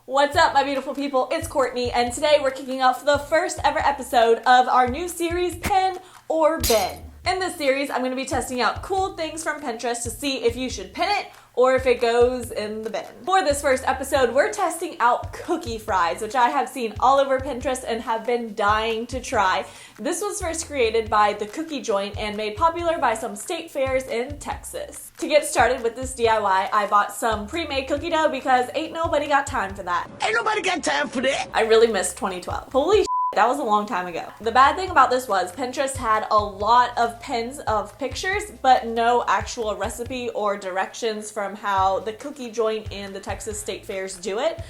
What's up, my beautiful people? It's Courtney, and today we're kicking off the first ever episode of our new series, Pin or Bin. In this series, I'm going to be testing out cool things from Pinterest to see if you should pin it or if it goes in the bin. For this first episode, we're testing out cookie fries, which I have seen all over Pinterest and have been dying to try. This was first created by The Cookie Joint and made popular by some state fairs in Texas. To get started with this DIY, I bought some pre-made cookie dough because ain't nobody got time for that. Ain't nobody got time for that. I really missed 2012. Holy shit, that was a long time ago. The bad thing about this was Pinterest had a lot of pins of pictures, but no actual recipe or directions from how The Cookie Joint and the Texas State Fairs do it.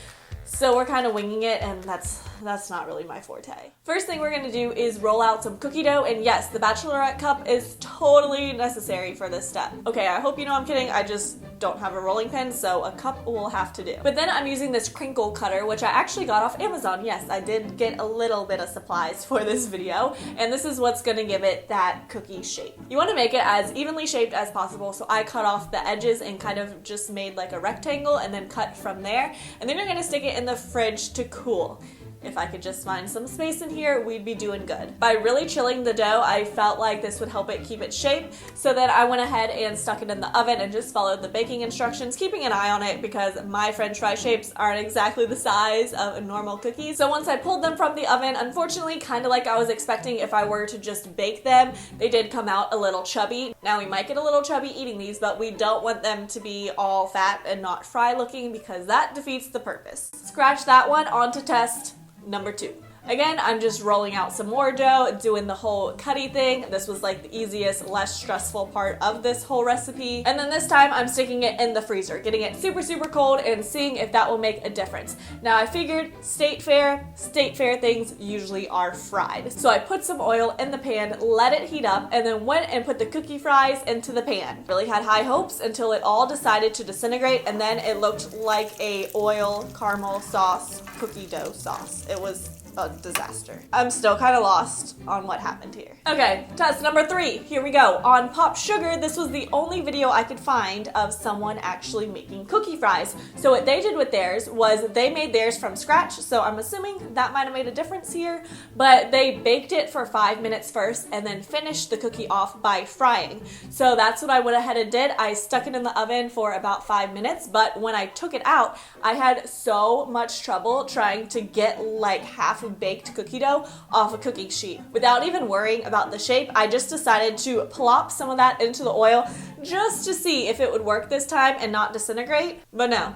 So we're kind of winging it, and that's not really my forte. First thing we're gonna do is roll out some cookie dough, and yes, the Bachelorette cup is totally necessary for this step. Okay, I hope you know I'm kidding, I just don't have a rolling pin, so a cup will have to do. But then I'm using this crinkle cutter, which I actually got off Amazon. Yes, I did get a little bit of supplies for this video, and this is what's gonna give it that cookie shape. You wanna make it as evenly shaped as possible, so I cut off the edges and kind of just made like a rectangle and then cut from there, and then you're gonna stick it in the fridge to cool. If I could just find some space in here, we'd be doing good. By really chilling the dough, I felt like this would help it keep its shape, so then I went ahead and stuck it in the oven and just followed the baking instructions, keeping an eye on it because my french fry shapes aren't exactly the size of a normal cookie. So once I pulled them from the oven, unfortunately, kind of like I was expecting if I were to just bake them, they did come out a little chubby. Now we might get a little chubby eating these, but we don't want them to be all fat and not fry looking because that defeats the purpose. Scratch that one, on to test number 2. Again, I'm just rolling out some more dough, doing the whole cutty thing. This was like the easiest, less stressful part of this whole recipe. And then this time I'm sticking it in the freezer, getting it super, super cold and seeing if that will make a difference. Now I figured state fair things usually are fried. So I put some oil in the pan, let it heat up, and then went and put the cookie fries into the pan. Really had high hopes until it all decided to disintegrate, and then it looked like a oil caramel sauce, cookie dough sauce. It was a disaster. I'm still kind of lost on what happened here. Okay, test number 3. Here we go. On Pop Sugar, this was the only video I could find of someone actually making cookie fries. So what they did with theirs was they made theirs from scratch, so I'm assuming that might have made a difference here, but they baked it for 5 minutes first and then finished the cookie off by frying. So that's what I went ahead and did. I stuck it in the oven for about 5 minutes, but when I took it out, I had so much trouble trying to get like half baked cookie dough off a cookie sheet. Without even worrying about the shape, I just decided to plop some of that into the oil just to see if it would work this time and not disintegrate. But no,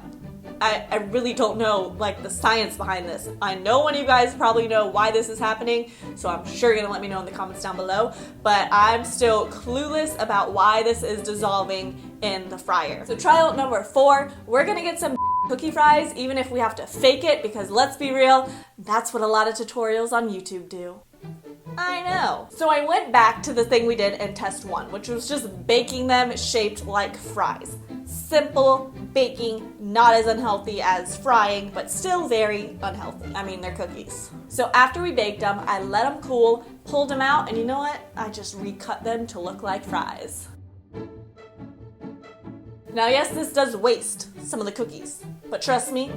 I really don't know like the science behind this. I know one of you guys probably know why this is happening, so I'm sure you're gonna let me know in the comments down below, but I'm still clueless about why this is dissolving in the fryer. So trial number 4, we're gonna get some cookie fries, even if we have to fake it, because let's be real, that's what a lot of tutorials on YouTube do. I know. So I went back to the thing we did in test 1, which was just baking them shaped like fries. Simple baking, not as unhealthy as frying, but still very unhealthy. I mean, they're cookies. So after we baked them, I let them cool, pulled them out, and you know what? I just recut them to look like fries. Now yes, this does waste some of the cookies, but trust me,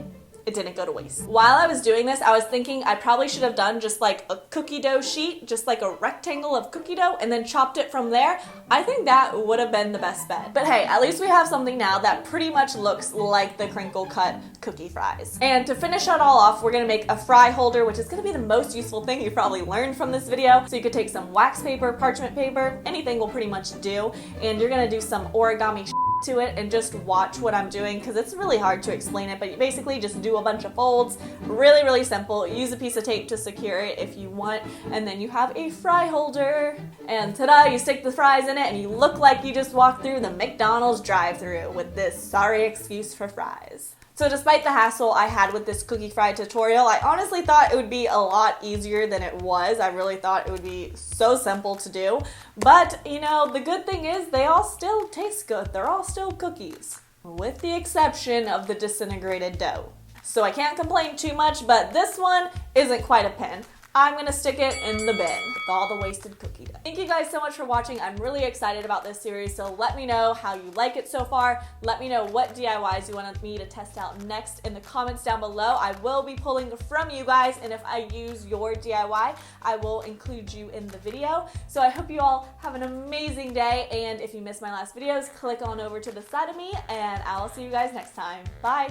it didn't go to waste. While I was doing this, I was thinking I probably should have done just like a cookie dough sheet, just like a rectangle of cookie dough, and then chopped it from there. I think that would have been the best bet. But hey, at least we have something now that pretty much looks like the crinkle cut cookie fries. And to finish it all off, we're gonna make a fry holder, which is gonna be the most useful thing you probably learned from this video. So you could take some wax paper, parchment paper, anything will pretty much do, and you're gonna do some origami to it and just watch what I'm doing because it's really hard to explain it, but you basically just do a bunch of folds. Really, really simple. Use a piece of tape to secure it if you want, and then you have a fry holder. And ta-da, you stick the fries in it and you look like you just walked through the McDonald's drive-thru with this sorry excuse for fries. So despite the hassle I had with this cookie fry tutorial, I honestly thought it would be a lot easier than it was. I really thought it would be so simple to do. But, you know, the good thing is they all still taste good. They're all still cookies, with the exception of the disintegrated dough. So I can't complain too much, but this one isn't quite a pin. I'm gonna stick it in the bin with all the wasted cookie dough. Thank you guys so much for watching. I'm really excited about this series, so let me know how you like it so far. Let me know what DIYs you want me to test out next in the comments down below. I will be pulling from you guys, and if I use your DIY, I will include you in the video. So I hope you all have an amazing day, and if you missed my last videos, click on over to the side of me, and I'll see you guys next time. Bye!